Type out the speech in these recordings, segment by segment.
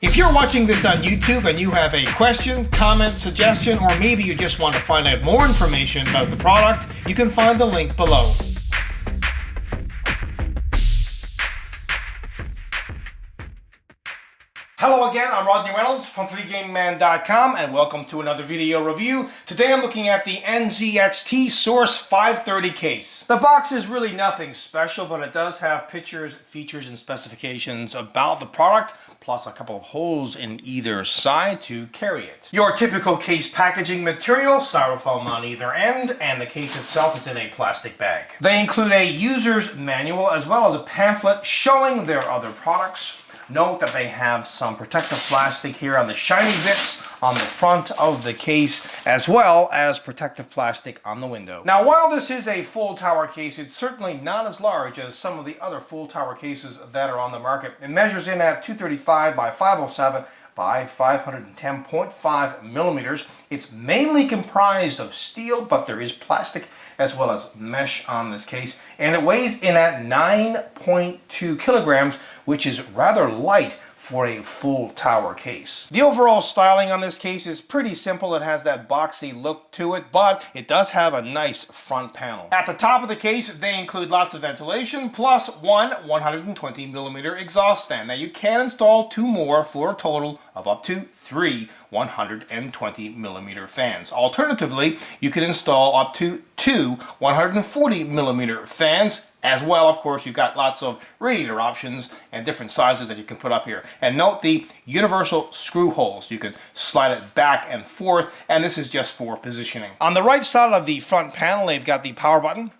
If you're watching this on YouTube and you have a question, comment, suggestion, or maybe you just want to find out more information about the product, you can find the link below. Hello again, I'm Rodney Reynolds from 3GameMan.com and welcome to another video review. Today I'm looking at the NZXT Source 530 case. The box is really nothing special, but it does have pictures, features, and specifications about the product, plus a couple of holes in either side to carry it. Your typical case packaging material, styrofoam on either end, and the case itself is in a plastic bag. They include a user's manual as well as a pamphlet showing their other products. Note that they have some protective plastic here on the shiny bits on the front of the case, as well as protective plastic on the window. Now, while this is a full tower case, it's certainly not as large as some of the other full tower cases that are on the market. It measures in at 235 by 507 by 510.5 millimeters. It's mainly comprised of steel, but there is plastic as well as mesh on this case, and it weighs in at 9.2 kilograms, which is rather light for a full tower case. The overall styling on this case is pretty simple. It has that boxy look to it, but it does have a nice front panel. At the top of the case, they include lots of ventilation, plus one 120 millimeter exhaust fan. Now you can install two more for a total of up to three 120 millimeter fans. Alternatively, you can install up to two 140 millimeter fans. As well, of course, you've got lots of radiator options and different sizes that you can put up here. And note the universal screw holes. You can slide it back and forth, and this is just for positioning. On the right side of the front panel, they've got the power button,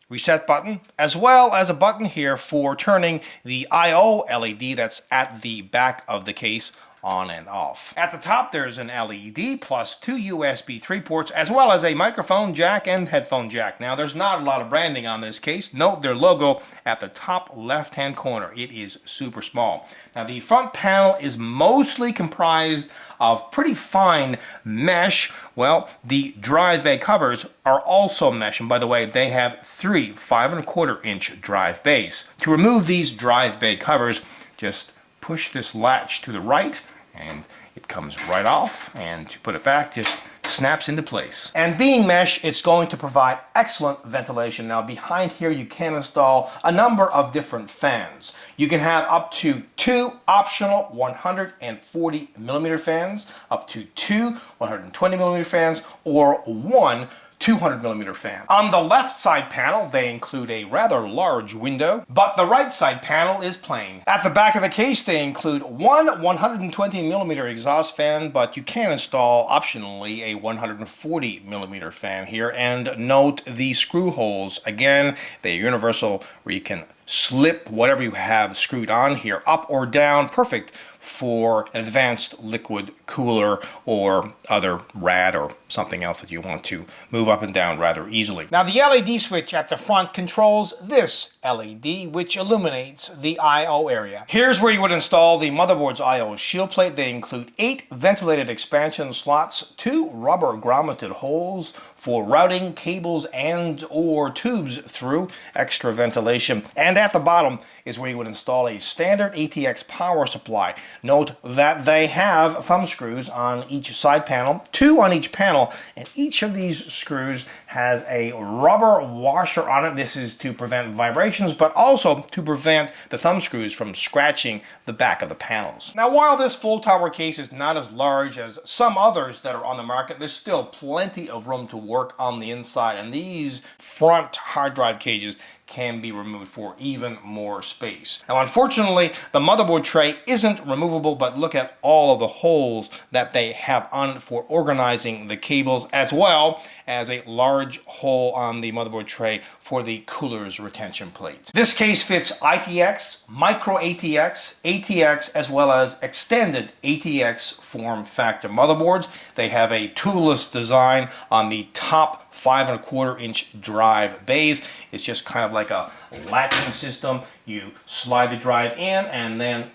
reset button, as well as a button here for turning the I/O LED that's at the back of the case on and off. At the top there's an LED plus two USB 3 ports as well as a microphone jack and headphone jack. Now there's not a lot of branding on this case. Note their logo at the top left hand corner. It is super small. Now the front panel is mostly comprised of pretty fine mesh. Well, the drive bay covers are also mesh, and by the way, they have three 5¼ inch drive bays. To remove these drive bay covers, just push this latch to the right and it comes right off, and to put it back, just snaps into place. And being mesh, it's going to provide excellent ventilation. Now behind here you can install a number of different fans. You can have up to two optional 140 millimeter fans, up to two 120 millimeter fans, or one 200 millimeter fan. On the left side panel, they include a rather large window, but the right side panel is plain. At the back of the case, they include one 120 millimeter exhaust fan, but you can install optionally a 140 millimeter fan here. And note the screw holes. Again, they're universal, where you can slip whatever you have screwed on here up or down. Perfect for an advanced liquid cooler or other rad or something else that you want to move up and down rather easily. Now the LED switch at the front controls this LED, which illuminates the I/O area. Here's where you would install the motherboard's I/O shield plate. They include 8 ventilated expansion slots, 2 rubber ground-mounted holes for routing cables and or tubes through extra ventilation. And at the bottom is where you would install a standard ATX power supply. Note that they have thumb screws on each side panel, 2 on each panel, and each of these screws has a rubber washer on it. This is to prevent vibrations, but also to prevent the thumb screws from scratching the back of the panels. Now, while this full tower case is not as large as some others that are on the market, there's still plenty of room to work on the inside, and these front hard drive cages can be removed for even more space. Now, unfortunately, the motherboard tray isn't removable, but look at all of the holes that they have on it for organizing the cables, as well as a large hole on the motherboard tray for the cooler's retention plate. This case fits ITX, micro ATX, ATX, as well as extended ATX form factor motherboards. They have a toolless design on the top 5¼ inch drive bays. It's just kind of like a latching system. You slide the drive in and then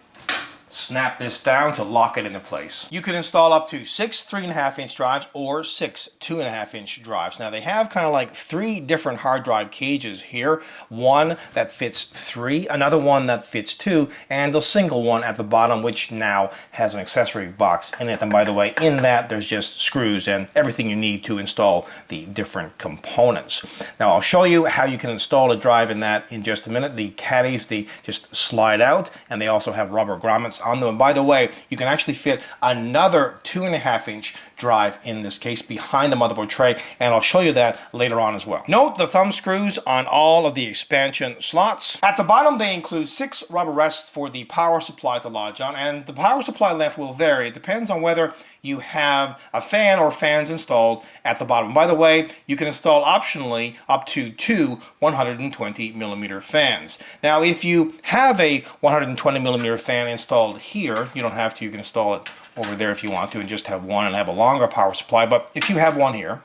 snap this down to lock it into place. You can install up to 6 3.5-inch drives or 6 2.5-inch drives. Now they have kind of like 3 different hard drive cages here. One that fits 3, another one that fits 2, and a single one at the bottom which now has an accessory box in it. And by the way, in that there's just screws and everything you need to install the different components. Now I'll show you how you can install a drive in that in just a minute. The caddies, they just slide out and they also have rubber grommets on them. And by the way, you can actually fit another 2.5-inch drive in this case behind the motherboard tray, and I'll show you that later on as well. Note the thumb screws on all of the expansion slots. At the bottom they include 6 rubber rests for the power supply to lodge on, and the power supply length will vary. It depends on whether you have a fan or fans installed at the bottom. By the way, you can install optionally up to 2 120mm fans. Now if you have a 120mm fan installed here, you don't have to, you can install it over there if you want to and just have one and have a longer power supply. But if you have one here,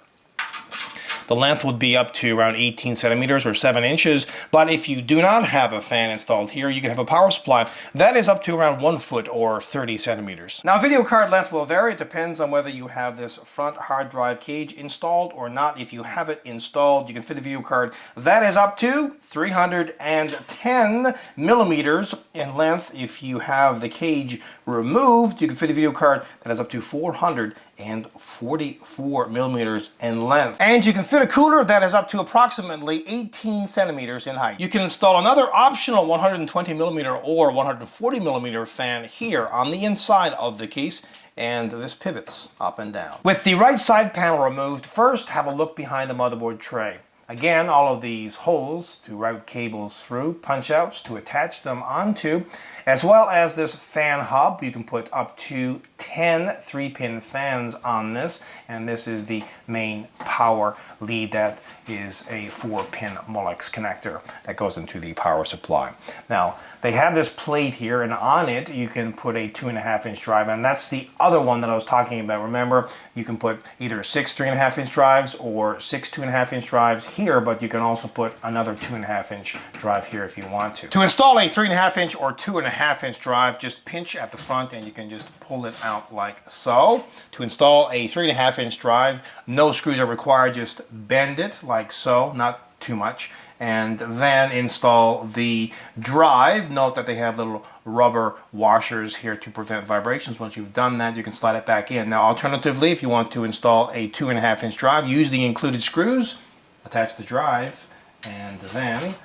the length would be up to around 18 centimeters or 7 inches. But if you do not have a fan installed here, you can have a power supply that is up to around 1 foot or 30 centimeters. Now, video card length will vary. It depends on whether you have this front hard drive cage installed or not. If you have it installed, you can fit a video card that is up to 310 millimeters in length. If you have the cage removed, you can fit a video card that is up to 444 millimeters in length. And you can fit a cooler that is up to approximately 18 centimeters in height. You can install another optional 120 millimeter or 140 millimeter fan here on the inside of the case, and this pivots up and down. With the right side panel removed, first have a look behind the motherboard tray. Again, all of these holes to route cables through, punch outs to attach them onto, as well as this fan hub. You can put up to 10 3-pin fans on this, and this is the main power lead that is a 4-pin Molex connector that goes into the power supply. Now, they have this plate here, and on it you can put a 2.5-inch drive, and that's the other one that I was talking about. Remember, you can put either 6 3.5-inch drives or 6 2.5-inch drives here, but you can also put another 2.5-inch drive here if you want to. To install a 3.5-inch or 2.5-inch drive, just pinch at the front and you can just pull it out like so. To install a 3.5-inch drive, no screws are required, just bend it like so, not too much, and then install the drive. Note that they have little rubber washers here to prevent vibrations. Once you've done that, you can slide it back in. Now, alternatively, if you want to install a 2.5-inch drive, use the included screws, attach the drive, and then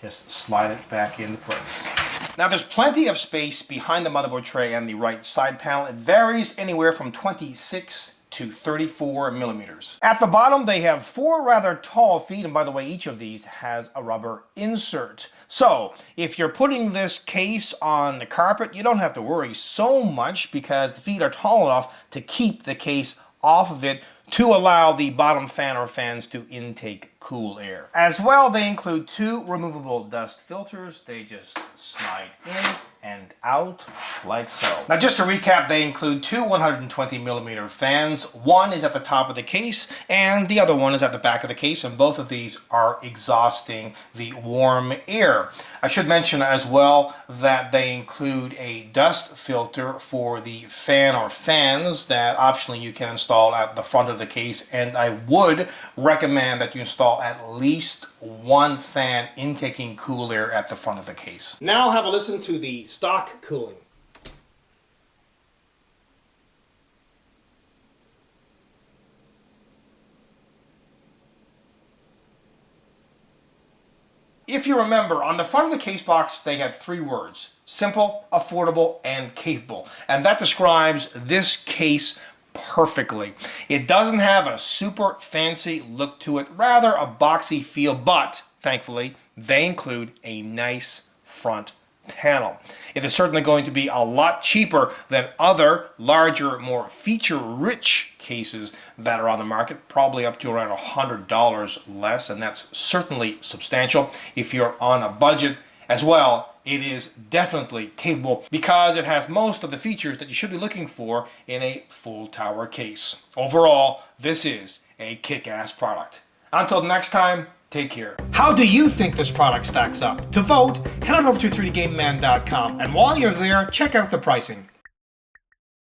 just slide it back into place. Now, there's plenty of space behind the motherboard tray and the right side panel. It varies anywhere from 26 to 34 millimeters. At the bottom, they have 4 rather tall feet, and by the way, each of these has a rubber insert. So, if you're putting this case on the carpet, you don't have to worry so much because the feet are tall enough to keep the case off of it to allow the bottom fan or fans to intake cool air. As well, they include 2 removable dust filters. They just slide in and out like so. Now, just to recap, they include 2 120 millimeter fans. One is at the top of the case and the other one is at the back of the case, and both of these are exhausting the warm air. I should mention as well that they include a dust filter for the fan or fans that optionally you can install at the front of the case, and I would recommend that you install at least 1 fan intaking cool air at the front of the case. Now have a listen to the stock cooling. If you remember, on the front of the case box, they have 3 words: simple, affordable, and capable. And that describes this case perfectly. It doesn't have a super fancy look to it, rather a boxy feel, but thankfully, they include a nice front panel. It is certainly going to be a lot cheaper than other, larger, more feature-rich cases that are on the market, probably up to around $100 less, and that's certainly substantial. If you're on a budget as well, it is definitely capable because it has most of the features that you should be looking for in a full tower case. Overall, this is a kick-ass product. Until next time, Take care. How do you think this product stacks up? To vote, head on over to 3dgameman.com, and while you're there, check out the pricing.